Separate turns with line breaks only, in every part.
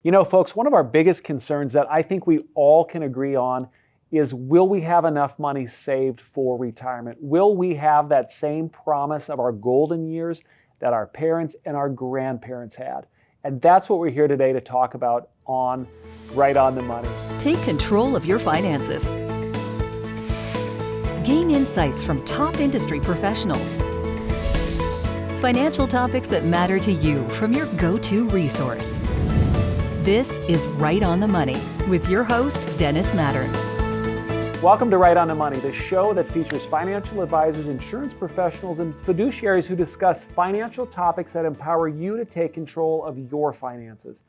You know, folks, one of our biggest concerns that I think we all can agree on is, will we have enough money saved for retirement? Will we have that same promise of our golden years that our parents and our grandparents had? And that's what we're here today to talk about on Right on the Money.
Take control of your finances. Gain insights from top industry professionals. Financial topics that matter to you from your go-to resource. This is Right on the Money with your host, Dennis Mattern.
Welcome to Right on the Money, the show that features financial advisors, insurance professionals, and fiduciaries who discuss financial topics that empower you to take control of your finances.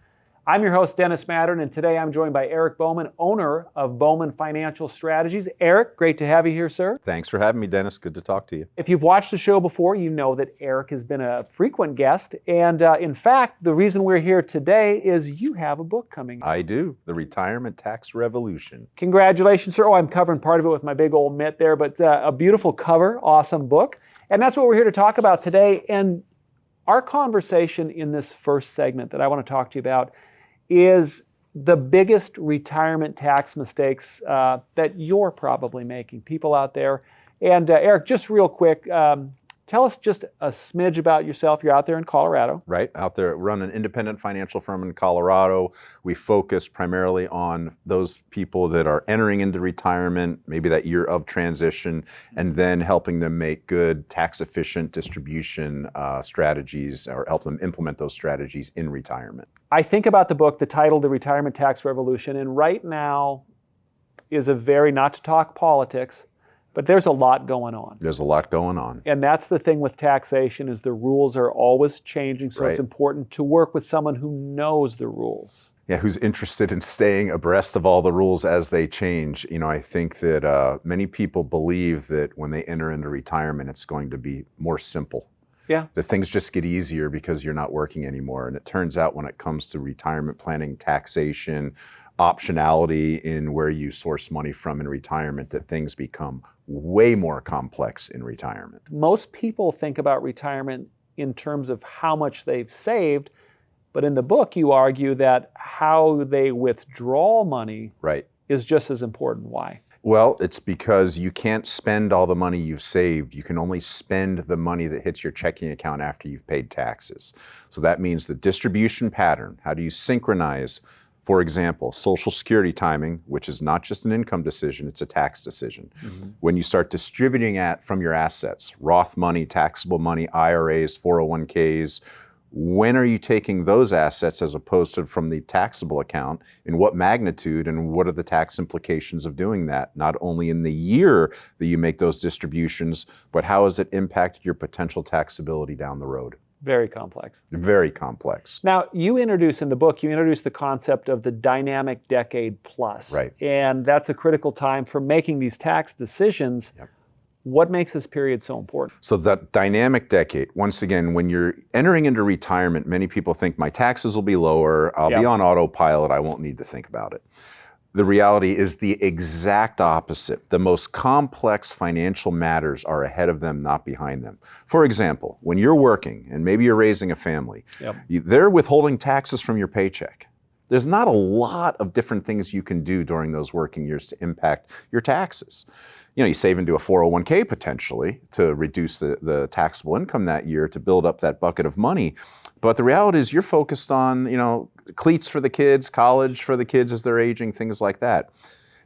I'm your host, Dennis Mattern, and today I'm joined by Erik Bowman, owner of Bowman Financial Strategies. Erik, great to have you here, sir.
Thanks for having me, Dennis. Good to talk to you.
If you've watched the show before, you know that Erik has been a frequent guest. And in fact, the reason we're here today is you have a book coming out.
I do. The Retirement Tax Revolution.
Congratulations, sir. Oh, I'm covering part of it with my big old mitt there, but a beautiful cover, awesome book. And that's what we're here to talk about today. And our conversation in this first segment that I want to talk to you about is the biggest retirement tax mistakes that you're probably making, people out there. And Erik, just real quick, tell us just a smidge about yourself. You're out there in Colorado.
Right, out there, run an independent financial firm in Colorado. We focus primarily on those people that are entering into retirement, maybe that year of transition, and then helping them make good tax-efficient distribution strategies, or help them implement those strategies in retirement.
I think about the book, the title, The Retirement Tax Revolution, and right now is a very, not to talk politics, but there's a lot going on.
There's a lot going on.
And that's the thing with taxation, is the rules are always changing, so It's important to work with someone who knows the rules.
Yeah, who's interested in staying abreast of all the rules as they change. You know, I think that many people believe that when they enter into retirement, it's going to be more simple.
Yeah.
That things just get easier because you're not working anymore. And it turns out when it comes to retirement planning, taxation, optionality in where you source money from in retirement, that things become way more complex in retirement.
Most people think about retirement in terms of how much they've saved, but in the book you argue that how they withdraw money is just as important. Why?
Well, it's because you can't spend all the money you've saved. You can only spend the money that hits your checking account after you've paid taxes. So that means the distribution pattern. How do you synchronize, for example, Social Security timing, which is not just an income decision, it's a tax decision. Mm-hmm. When you start distributing from your assets, Roth money, taxable money, IRAs, 401ks, when are you taking those assets as opposed to from the taxable account? In what magnitude, and what are the tax implications of doing that? Not only in the year that you make those distributions, but how has it impacted your potential taxability down the road?
Very complex.
Very complex.
Now, you introduce the concept of the dynamic decade plus.
Right.
And that's a critical time for making these tax decisions.
Yep.
What makes this period so important?
So that dynamic decade, once again, when you're entering into retirement, many people think my taxes will be lower, I'll be on autopilot, I won't need to think about it. The reality is the exact opposite. The most complex financial matters are ahead of them, not behind them. For example, when you're working and maybe you're raising a family, they're withholding taxes from your paycheck. There's not a lot of different things you can do during those working years to impact your taxes. You know, you save into a 401k potentially to reduce the taxable income that year to build up that bucket of money. But the reality is you're focused on, cleats for the kids, college for the kids as they're aging, things like that.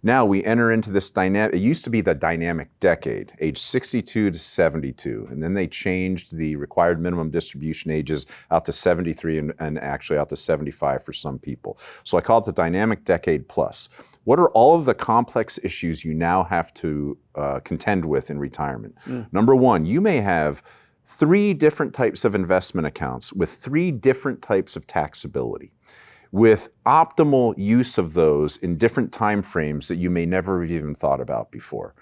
Now we enter into this dynamic, it used to be the dynamic decade, age 62 to 72, and then they changed the required minimum distribution ages out to 73 and actually out to 75 for some people. So I call it the dynamic decade plus. What are all of the complex issues you now have to contend with in retirement? Number one, you may have 3 different types of investment accounts with 3 different types of taxability, with optimal use of those in different time frames that you may never have even thought about before.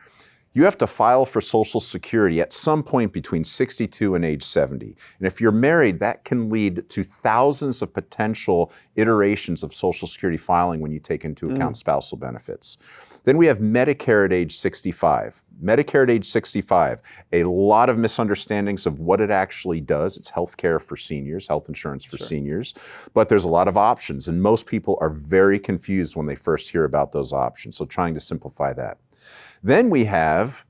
You have to file for Social Security at some point between 62 and age 70. And if you're married, that can lead to thousands of potential iterations of Social Security filing when you take into account spousal benefits. Then we have Medicare at age 65. Medicare at age 65, a lot of misunderstandings of what it actually does. It's health care for seniors, health insurance for seniors, but there's a lot of options, and most people are very confused when they first hear about those options, so trying to simplify that. Then we have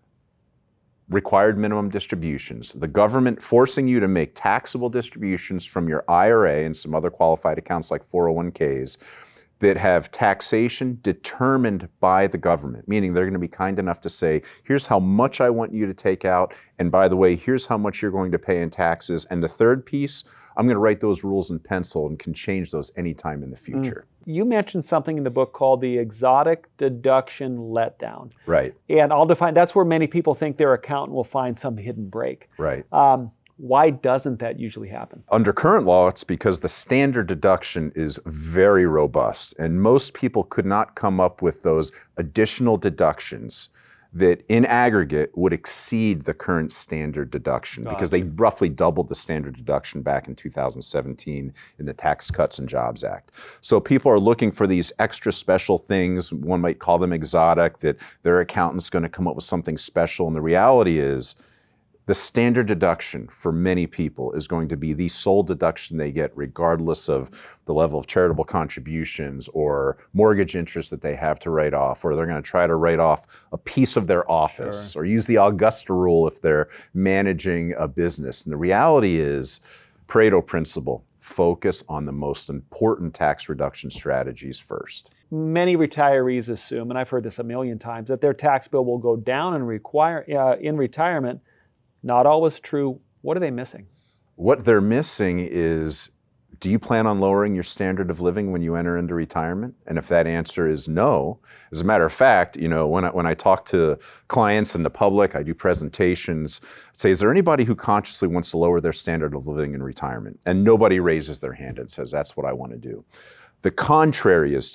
required minimum distributions, the government forcing you to make taxable distributions from your IRA and some other qualified accounts like 401ks that have taxation determined by the government, meaning they're going to be kind enough to say, here's how much I want you to take out, and by the way, here's how much you're going to pay in taxes. And the third piece, I'm going to write those rules in pencil and can change those anytime in the future.
You mentioned something in the book called the exotic deduction letdown.
Right.
And I'll define, that's where many people think their accountant will find some hidden break.
Right.
Why doesn't that usually happen?
Under current law, it's because the standard deduction is very robust, and most people could not come up with those additional deductions that in aggregate would exceed the current standard deduction, because they roughly doubled the standard deduction back in 2017 in the Tax Cuts and Jobs Act. So people are looking for these extra special things, one might call them exotic, that their accountant's going to come up with something special, and the reality is the standard deduction for many people is going to be the sole deduction they get, regardless of the level of charitable contributions or mortgage interest that they have to write off, or they're going to try to write off a piece of their office, or use the Augusta rule if they're managing a business. And the reality is, Pareto principle, focus on the most important tax reduction strategies first.
Many retirees assume, and I've heard this a million times, that their tax bill will go down in retirement. Not always true. What are they missing?
What they're missing is, do you plan on lowering your standard of living when you enter into retirement? And if that answer is no, as a matter of fact, when I talk to clients and the public, I do presentations, I'd say, is there anybody who consciously wants to lower their standard of living in retirement? And nobody raises their hand and says, that's what I want to do. The contrary is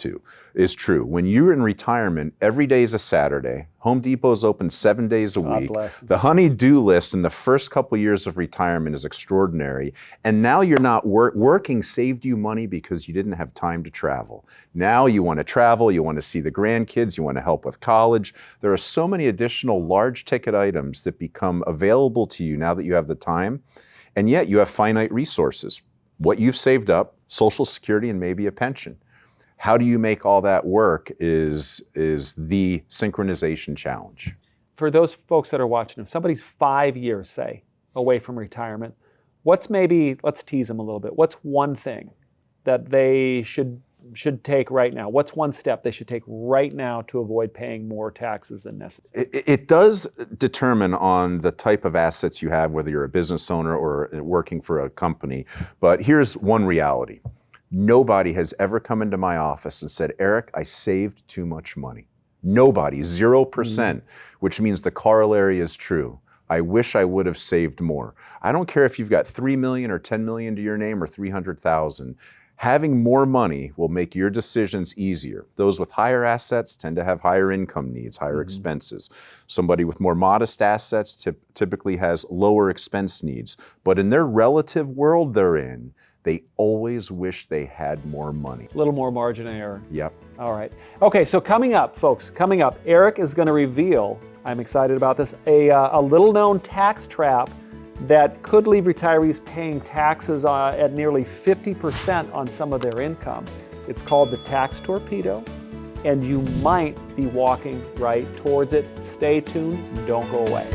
true. When you're in retirement, every day is a Saturday. Home Depot is open 7 days a week.
Bless.
The honey-do list in the first couple years of retirement is extraordinary. And now you're not working saved you money because you didn't have time to travel. Now you want to travel, you want to see the grandkids, you want to help with college. There are so many additional large ticket items that become available to you now that you have the time. And yet you have finite resources. What you've saved up, Social Security, and maybe a pension. How do you make all that work is the synchronization challenge.
For those folks that are watching, if somebody's 5 years, say, away from retirement, let's tease them a little bit. What's one thing that they should take right now? What's one step they should take right now to avoid paying more taxes than necessary?
It does determine on the type of assets you have, whether you're a business owner or working for a company. But here's one reality. Nobody has ever come into my office and said, Eric, I saved too much money. Nobody, 0%, which means the corollary is true. I wish I would have saved more. I don't care if you've got 3 million or 10 million to your name or 300,000. Having more money will make your decisions easier. Those with higher assets tend to have higher income needs, higher expenses. Somebody with more modest assets typically has lower expense needs. But in their relative world they're in, they always wish they had more money.
A little more margin of error.
Yep.
All right. Okay, so coming up, folks, Eric is going to reveal, I'm excited about this, a little-known tax trap that could leave retirees paying taxes at nearly 50% on some of their income. It's called the tax torpedo, and you might be walking right towards it. Stay tuned, don't go away.